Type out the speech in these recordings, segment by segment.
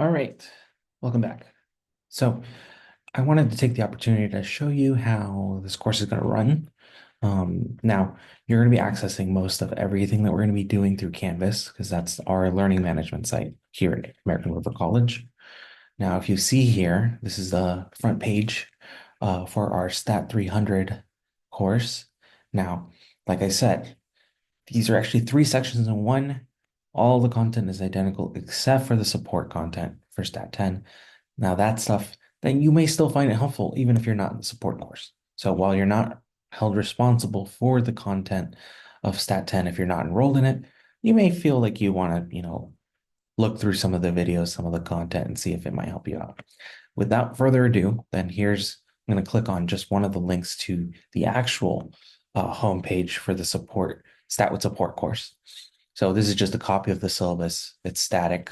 All right, welcome back. So I wanted to take the opportunity to show you how this course is going to run. Now, you're going to be accessing most of everything that we're going to be doing through Canvas because that's our learning management site here at American River College. Now, if you see here, this is the front page for our Stat 300 course. Now, like I said, these are actually three sections in one. All the content is identical except for the support content for Stat 10. Now, that stuff, then you may still find it helpful even if you're not in the support course. So while you're not held responsible for the content of Stat 10, if you're not enrolled in it, you may feel like you want to, look through some of the videos, some of the content, and see if it might help you out. Without further ado, then I'm going to click on just one of the links to the actual homepage for the Stat with Support course. So this is just a copy of the syllabus. It's static.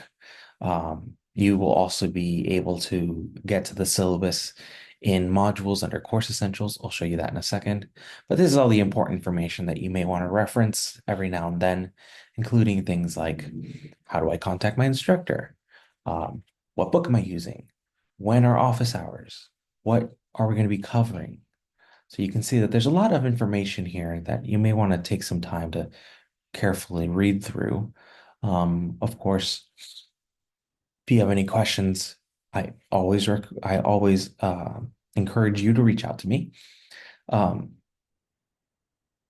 You will also be able to get to the syllabus in modules under Course Essentials. I'll show you that in a second. But this is all the important information that you may want to reference every now and then, including things like how do I contact my instructor? What book am I using? When are office hours? What are we going to be covering? So you can see that there's a lot of information here that you may want to take some time to carefully read through. Of course, if you have any questions, I always encourage you to reach out to me. Um,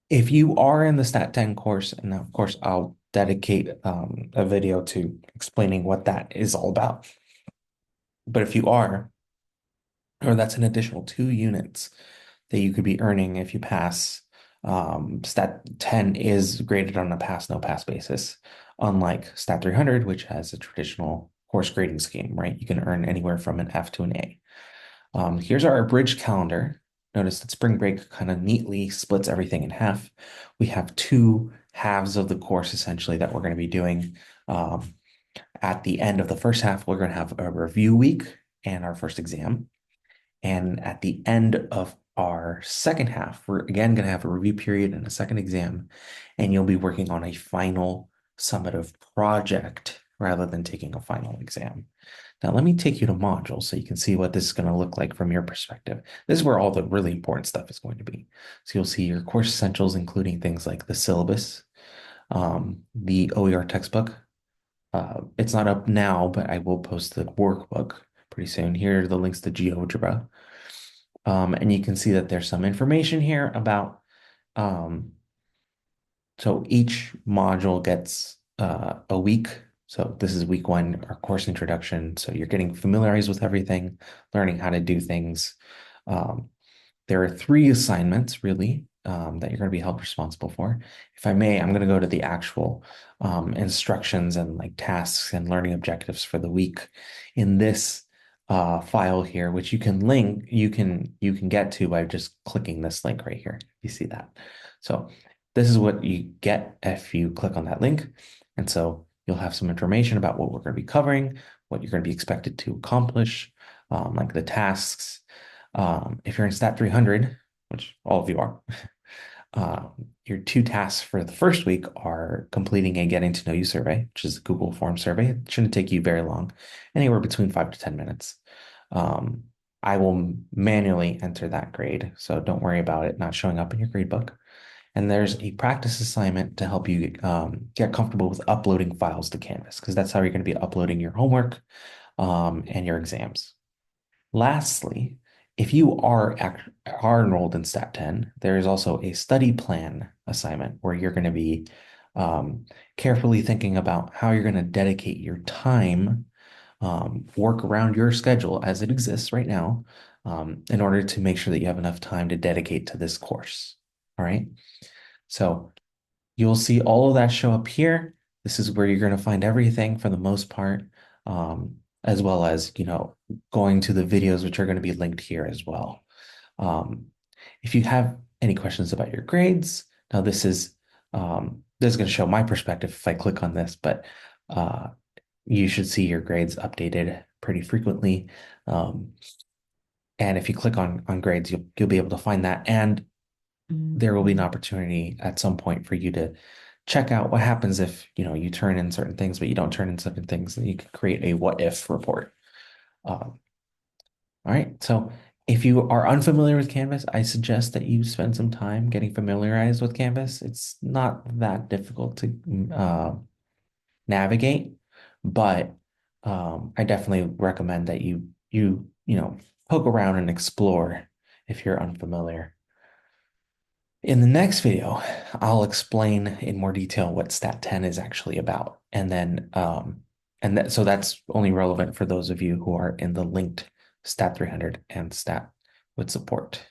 if you are in the Stat 10 course, and of course I'll dedicate a video to explaining what that is all about. But if you are, or that's an additional 2 units that you could be earning if you pass. Stat 10 is graded on a pass, no pass basis, unlike Stat 300, which has a traditional course grading scheme, right? You can earn anywhere from an F to an A. Here's our abridged calendar. Notice that spring break kind of neatly splits everything in half. We have 2 halves of the course essentially that we're going to be doing. At the end of the first half, we're going to have a review week and our first exam. And at the end of our second half, we're again going to have a review period and a second exam, and you'll be working on a final summative project rather than taking a final exam. Now, let me take you to modules so you can see what this is going to look like from your perspective. This is where all the really important stuff is going to be. So you'll see your course essentials, including things like the syllabus, the OER textbook. It's not up now, but I will post the workbook pretty soon. Here are the links to GeoGebra. And you can see that there's some information here about, so each module gets a week. So this is week 1, our course introduction. So you're getting familiarized with everything, learning how to do things. Um, there are 3 assignments really that you're going to be held responsible for. If I may, I'm going to go to the actual instructions and like tasks and learning objectives for the week in this file here, which you can get to by just clicking this link right here. You see that? So this is what you get if you click on that link. And so you'll have some information about what we're going to be covering, what you're going to be expected to accomplish, like the tasks. If you're in Stat 300, which all of you are, your 2 tasks for the first week are completing a getting to know you survey, which is a Google form survey. It shouldn't take you very long, anywhere between 5 to 10 minutes. Um, I will manually enter that grade, so don't worry about it not showing up in your grade book. And there's a practice assignment to help you get comfortable with uploading files to Canvas, because that's how you're going to be uploading your homework and your exams. Lastly, if you are enrolled in Stat 10, there is also a study plan assignment where you're going to be carefully thinking about how you're going to dedicate your time, work around your schedule as it exists right now, in order to make sure that you have enough time to dedicate to this course. All right. So you'll see all of that show up here. This is where you're going to find everything for the most part, as well as, going to the videos, which are going to be linked here as well. Um, if you have any questions about your grades, now this is going to show my perspective if I click on this, but you should see your grades updated pretty frequently. And if you click on grades, you'll be able to find that. And there will be an opportunity at some point for you to check out what happens if, you turn in certain things, but you don't turn in certain things, and you can create a what if report. Um, all right. So if you are unfamiliar with Canvas, I suggest that you spend some time getting familiarized with Canvas. It's not that difficult to navigate, but I definitely recommend that you poke around and explore if you're unfamiliar. In the next video, I'll explain in more detail what Stat 10 is actually about. So that's only relevant for those of you who are in the linked Stat 300 and Stat with support.